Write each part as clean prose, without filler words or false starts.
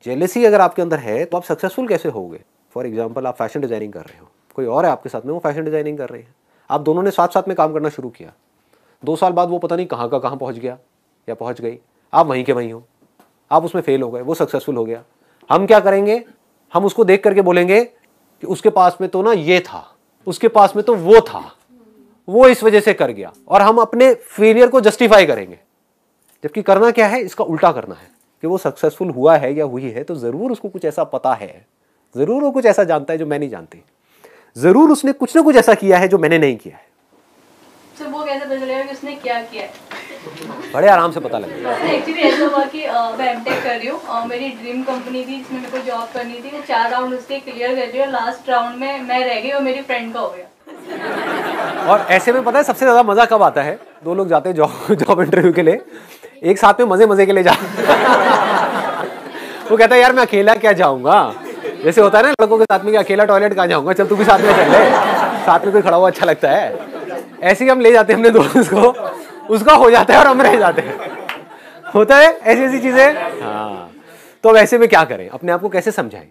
Jealousy अगर आपके अंदर है तो आप सक्सेसफुल कैसे होगे? फॉर एग्जाम्पल, आप फैशन डिजाइनिंग कर रहे हो, कोई और है आपके साथ में, वो फैशन डिजाइनिंग कर रही है, आप दोनों ने साथ साथ में काम करना शुरू किया, 2 साल बाद वो पता नहीं कहाँ का कहाँ पहुँच गया या पहुँच गई, आप वहीं के वहीं हो, आप उसमें फेल हो गए, वो सक्सेसफुल हो गया। हम क्या करेंगे? हम उसको देख करके बोलेंगे कि उसके पास में तो ना ये था, उसके पास में तो वो था, वो इस वजह से कर गया, और हम अपने फेलियर को जस्टिफाई करेंगे। जबकि करना क्या है? इसका उल्टा करना है कि वो सक्सेसफुल हुआ है या हुई है तो जरूर उसको कुछ ऐसा पता है, जरूर वो कुछ ऐसा जानता है जो मैं नहीं जानती, जरूर उसने कुछ ना कुछ ऐसा किया है जो मैंने नहीं किया है। तो वो कैसे पता चलेगा कि उसने क्या किया है? बड़े आराम से पता लगेगा। एक्चुअली ऐसा हुआ कि मैं एमटेक कर रही हूँ, मेरी ड्रीम कंपनी थी जिसमें मेरे को जॉब करनी थी, मैं 4 राउंड उसके क्लियर कर रही हूँ, लास्ट राउंड में मैं रह गई और मेरी फ्रेंड का हो गया। और ऐसे में पता है सबसे ज्यादा मजा कब आता है? 2 लोग जाते हैं जॉब इंटरव्यू के लिए, एक साथ में मजे मजे के लिए जा वो कहता है यार मैं अकेला क्या जाऊंगा, जैसे होता है ना लड़कों के साथ में कि अकेला टॉयलेट कहाँ जाऊंगा, चल तू भी साथ में चल ले, साथ में कोई खड़ा हुआ अच्छा लगता है। ऐसे ही हम ले जाते हैं अपने दोस्त को, उसका हो जाता है और हम रह जाते हैं, होता है ऐसी ऐसी चीजें। हाँ, तो अब ऐसे में क्या करें, अपने आप को कैसे समझाएं?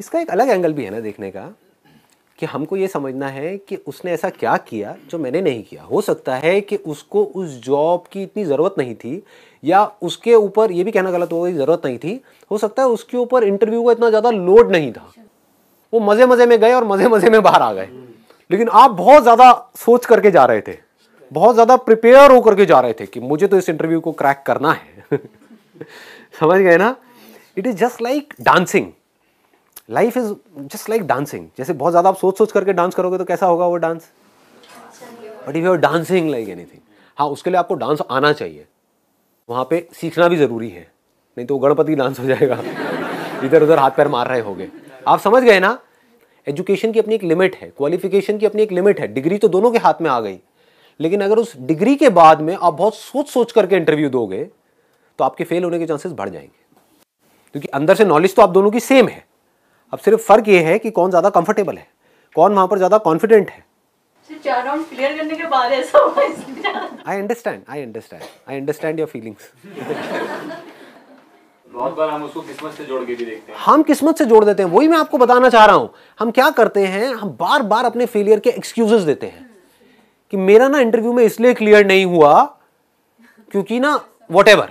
इसका एक अलग एंगल भी है ना देखने का, कि हमको ये समझना है कि उसने ऐसा क्या किया जो मैंने नहीं किया। हो सकता है कि उसको उस जॉब की इतनी ज़रूरत नहीं थी, या उसके ऊपर, ये भी कहना गलत होगा, ज़रूरत नहीं थी, हो सकता है उसके ऊपर इंटरव्यू का इतना ज़्यादा लोड नहीं था, वो मज़े मज़े में गए और मज़े मज़े में बाहर आ गए। लेकिन आप बहुत ज़्यादा सोच करके जा रहे थे, बहुत ज़्यादा प्रिपेयर होकर के जा रहे थे कि मुझे तो इस इंटरव्यू को क्रैक करना है समझ गए ना? It is just like dancing, life is just like dancing. जैसे बहुत ज्यादा आप सोच सोच करके डांस करोगे तो कैसा होगा वो dance? But if you are dancing like anything, हाँ उसके लिए आपको डांस आना चाहिए, वहां पे सीखना भी जरूरी है, नहीं तो गणपति डांस हो जाएगा इधर उधर हाथ पैर मार रहे होगे। आप समझ गए ना? एजुकेशन की अपनी एक लिमिट है, क्वालिफिकेशन की अपनी एक लिमिट है, डिग्री तो दोनों के हाथ में आ गई, लेकिन अगर उस डिग्री के बाद में आप बहुत सोच सोच करके इंटरव्यू दोगे तो आपके फेल होने के चांसेस बढ़ जाएंगे, क्योंकि अंदर से नॉलेज तो आप दोनों की सेम है। अब सिर्फ फर्क ये है कि कौन ज्यादा कंफर्टेबल है, कौन वहां पर ज्यादा कॉन्फिडेंट है। 4 राउंड क्लियर करने के बाद ऐसा हुआ। I understand your feelings. बहुत बार हम उसको किस्मत से जोड़ के भी देखते हैं। हम किस्मत से जोड़ देते हैं, वही मैं आपको बताना चाह रहा हूं। हम क्या करते हैं, हम बार बार अपने फेलियर के एक्सक्यूजेस देते हैं कि मेरा ना इंटरव्यू में इसलिए क्लियर नहीं हुआ क्योंकि ना whatever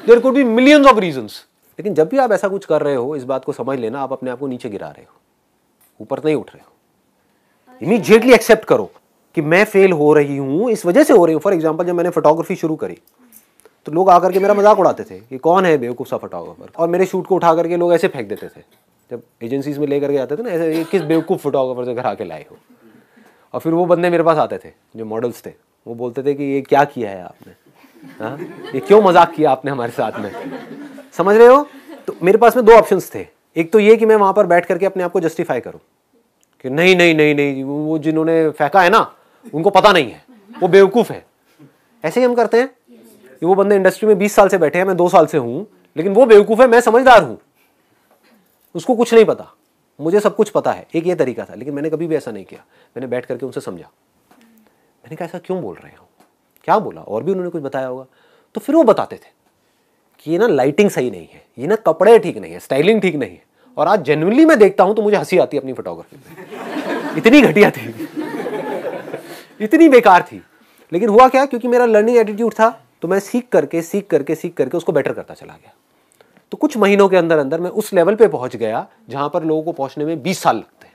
there could be millions of reasons. लेकिन जब भी आप ऐसा कुछ कर रहे हो, इस बात को समझ लेना, आप अपने आप को नीचे गिरा रहे हो, ऊपर नहीं उठ रहे हो। इमीडिएटली एक्सेप्ट करो कि मैं फेल हो रही हूं, इस वजह से हो रही हूं। फॉर एग्जांपल, जब मैंने फोटोग्राफी शुरू करी तो लोग आकर के मेरा मजाक उड़ाते थे कि कौन है बेवकूफ सा फोटोग्राफर, और मेरे शूट को उठा करके लोग ऐसे फेंक देते थे। जब एजेंसीज में लेकर के आते थे ना, ऐसे ये किस बेवकूफ फोटोग्राफर से घर आके लाए हो। और फिर वो बंदे मेरे पास आते थे जो मॉडल्स थे, वो बोलते थे कि ये क्या किया है आपने, हाँ ये क्यों मजाक किया आपने हमारे साथ में, समझ रहे हो? तो मेरे पास में 2 ऑप्शंस थे। एक तो ये कि मैं वहां पर बैठ करके अपने आप को जस्टिफाई करूं कि नहीं नहीं नहीं नहीं, वो जिन्होंने फेंका है ना उनको पता नहीं है, वो बेवकूफ है। ऐसे ही हम करते हैं। वो बंदे इंडस्ट्री में 20 साल से बैठे हैं, मैं 2 साल से हूं, लेकिन वो बेवकूफ है, मैं समझदार हूं, उसको कुछ नहीं पता, मुझे सब कुछ पता है। एक ये तरीका था, लेकिन मैंने कभी भी ऐसा नहीं किया। मैंने बैठ करके उनसे समझा, मैंने कहा ऐसा क्यों बोल रहे हो, क्या बोला, और भी उन्होंने कुछ बताया होगा। तो फिर वो बताते थे कि ये ना लाइटिंग सही नहीं है, ये ना कपड़े ठीक नहीं है, स्टाइलिंग ठीक नहीं है। और आज जेन्युइनली मैं देखता हूं तो मुझे हंसी आती है अपनी फोटोग्राफी में, इतनी घटिया थी इतनी बेकार थी। लेकिन हुआ क्या, क्योंकि मेरा लर्निंग एटीट्यूड था, तो मैं सीख करके उसको बेटर करता चला गया। तो कुछ महीनों के अंदर अंदर मैं उस लेवल पे पहुंच गया जहां पर लोगों को पहुंचने में 20 साल लगते हैं।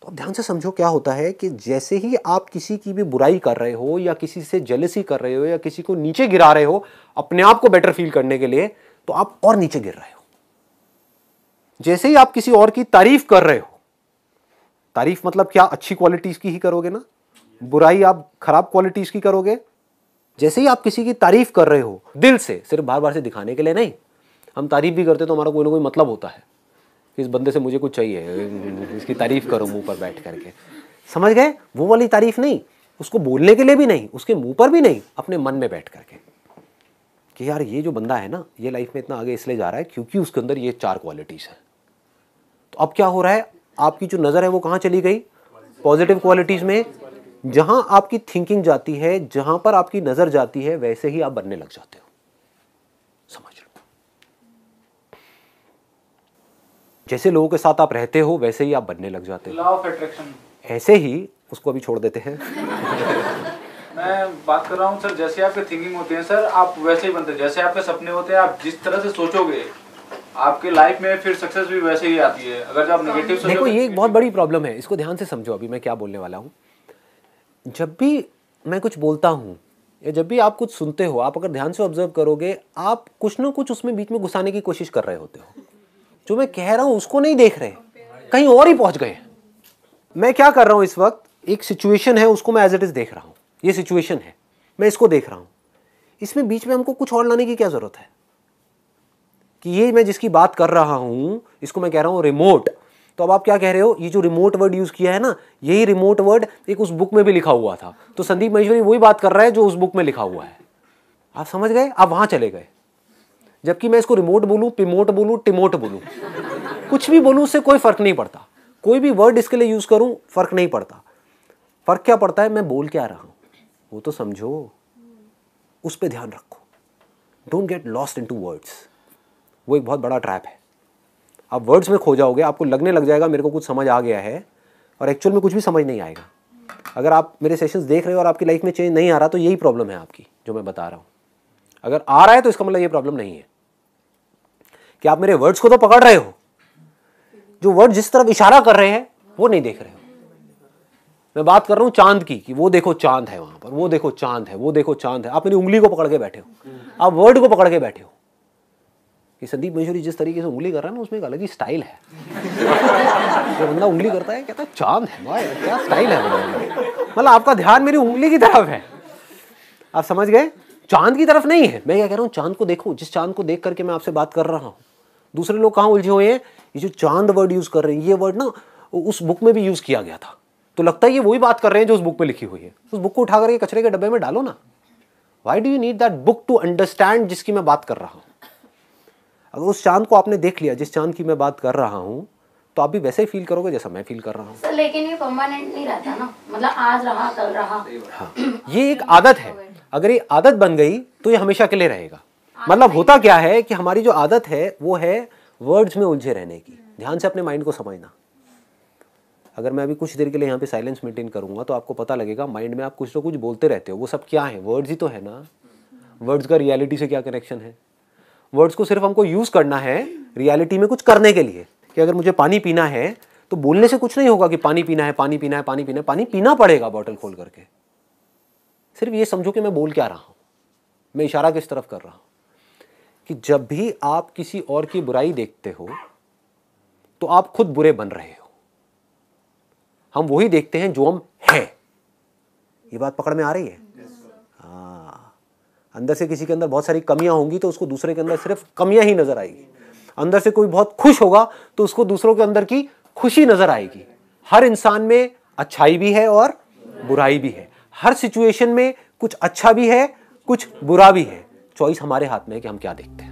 तो अब ध्यान से समझो क्या होता है कि जैसे ही आप किसी की भी बुराई कर रहे हो, या किसी से जेलसी कर रहे हो, या किसी को नीचे गिरा रहे हो अपने आप को बेटर फील करने के लिए, तो आप और नीचे गिर रहे हो। जैसे ही आप किसी और की तारीफ कर रहे हो, तारीफ मतलब क्या, अच्छी क्वालिटीज की ही करोगे ना, बुराई आप खराब क्वालिटीज की करोगे। जैसे ही आप किसी की तारीफ कर रहे हो दिल से, सिर्फ बार बार से दिखाने के लिए नहीं, हम तारीफ भी करते तो हमारा कोई ना कोई मतलब होता है, इस बंदे से मुझे कुछ चाहिए, इसकी तारीफ करो मुंह पर बैठ करके, समझ गए? वो वाली तारीफ नहीं, उसको बोलने के लिए भी नहीं, उसके मुंह पर भी नहीं, अपने मन में बैठ करके कि यार ये जो बंदा है ना, ये लाइफ में इतना आगे इसलिए जा रहा है क्योंकि उसके अंदर ये 4 क्वालिटीज हैं। तो अब क्या हो रहा है, आपकी जो नजर है वो कहां चली गई? पॉजिटिव क्वालिटीज में। जहां आपकी थिंकिंग जाती है, जहां पर आपकी नजर जाती है, वैसे ही आप बनने लग जाते हो। समझ लो। जैसे लोगों के साथ आप रहते हो वैसे ही आप बनने लग जाते हो। Law of attraction. ऐसे ही उसको अभी छोड़ देते हैं। मैं बात कर रहा हूँ सर, जैसे आपकी थिंकिंग होती है सर, आप वैसे ही बनते हैं। जैसे आपके सपने होते हैं, आप जिस तरह से सोचोगे आपके लाइफ में फिर सक्सेस भी वैसे ही आती है। अगर आप नेगेटिव सोचोगे। देखो, ये एक बहुत बड़ी प्रॉब्लम है, इसको ध्यान से समझो। अभी मैं क्या बोलने वाला हूँ। जब भी मैं कुछ बोलता हूँ या जब भी आप कुछ सुनते हो, आप अगर ध्यान से ऑब्जर्व करोगे, आप कुछ ना कुछ उसमें बीच में घुसाने की कोशिश कर रहे होते हो। जो मैं कह रहा हूँ उसको नहीं देख रहे, कहीं और ही पहुंच गए। मैं क्या कर रहा हूँ इस वक्त, एक सिचुएशन है उसको मैं एज इट इज देख रहा हूँ। ये सिचुएशन है, मैं इसको देख रहा हूँ। इसमें बीच में हमको कुछ और लाने की क्या जरूरत है कि ये मैं जिसकी बात कर रहा हूँ इसको मैं कह रहा हूँ रिमोट। तो अब आप क्या कह रहे हो, ये जो रिमोट वर्ड यूज किया है ना, यही रिमोट वर्ड एक उस बुक में भी लिखा हुआ था। तो संदीप महेश्वरी वही बात कर रहा है जो उस बुक में लिखा हुआ है। आप समझ गए, आप वहां चले गए। जबकि मैं इसको रिमोट बोलूं, पिमोट बोलूं, टिमोट बोलूं, कुछ भी बोलूं उससे कोई फर्क नहीं पड़ता। कोई भी वर्ड इसके लिए यूज करूं फर्क नहीं पड़ता। फर्क क्या पड़ता है, मैं बोल क्या रहा हूं वो तो समझो, उस पर ध्यान रखो। Don't get lost into words. वो एक बहुत बड़ा ट्रैप है। आप वर्ड्स में खो जाओगे, आपको लगने लग जाएगा मेरे को कुछ समझ आ गया है, और एक्चुअल में कुछ भी समझ नहीं आएगा। अगर आप मेरे सेशंस देख रहे हो और आपकी लाइफ में चेंज नहीं आ रहा, तो यही प्रॉब्लम है आपकी जो मैं बता रहा हूं। अगर आ रहा है तो इसका मतलब ये प्रॉब्लम नहीं है कि आप मेरे वर्ड्स को तो पकड़ रहे हो, जो वर्ड जिस तरफ इशारा कर रहे हैं वो नहीं देख रहे हो। मैं बात कर रहा हूं चांद की, कि वो देखो चांद है वहां पर, वो देखो चांद है, वो देखो चांद है। आप मेरी उंगली को पकड़ के बैठे हो, आप वर्ड को पकड़ के बैठे हो। कि संदीप महेश्वरी जिस तरीके से उंगली कर रहा है ना, उसमें एक अलग ही स्टाइल है। जो बंदा उंगली करता है कहता है चांद है, वाह क्या स्टाइल है। मतलब आपका ध्यान मेरी उंगली की तरफ है। आप समझ गए, चांद की तरफ नहीं है। मैं क्या कह रहा हूँ, चांद को देखो, जिस चांद को देख करके मैं आपसे बात कर रहा हूँ। दूसरे लोग कहाँ उलझे हुए हैं, ये जो चांद वर्ड यूज कर रहे हैं, ये वर्ड ना उस बुक में भी यूज किया गया था, तो लगता है ये वही बात कर रहे हैं जो उस बुक में लिखी हुई है। उस बुक को उठा करके कचरे के डब्बे में डालो ना। Why do you need that book to understand जिसकी मैं बात कर रहा हूँ। अगर उस चांद को आपने देख लिया जिस चांद की मैं बात कर रहा हूँ, तो आप भी वैसे ही फील करोगे जैसा मैं फील कर रहा हूँ। सर लेकिन ये परमानेंट नहीं रहता ना, मतलब आज रहा कल रहा। हाँ, ये एक आदत है। अगर ये आदत बन गई तो ये हमेशा के लिए रहेगा। मतलब होता क्या है कि हमारी जो आदत है वो है वर्ड्स में उलझे रहने की। ध्यान से अपने माइंड को समझना। अगर मैं अभी कुछ देर के लिए यहाँ पे साइलेंस मेंटेन करूंगा तो आपको पता लगेगा माइंड में आप कुछ ना कुछ बोलते रहते हो। वो सब क्या है, वर्ड्स ही तो है ना। वर्ड्स का रियलिटी से क्या कनेक्शन है। वर्ड्स को सिर्फ हमको यूज करना है रियलिटी में कुछ करने के लिए। कि अगर मुझे पानी पीना है तो बोलने से कुछ नहीं होगा कि पानी पीना है, पानी पीना है, पानी पीना है। पानी पीना पड़ेगा बॉटल खोल करके। सिर्फ ये समझो कि मैं बोल क्या रहा हूं, मैं इशारा किस तरफ कर रहा हूं। कि जब भी आप किसी और की बुराई देखते हो तो आप खुद बुरे बन रहे हो। हम वही देखते हैं जो हम हैं। ये बात पकड़ में आ रही है? हाँ, अंदर से किसी के अंदर बहुत सारी कमियां होंगी तो उसको दूसरे के अंदर सिर्फ कमियां ही नजर आएगी। अंदर से कोई बहुत खुश होगा तो उसको दूसरों के अंदर की खुशी नजर आएगी। हर इंसान में अच्छाई भी है और बुराई भी है। हर सिचुएशन में कुछ अच्छा भी है, कुछ बुरा भी है। चॉइस हमारे हाथ में है कि हम क्या देखते हैं।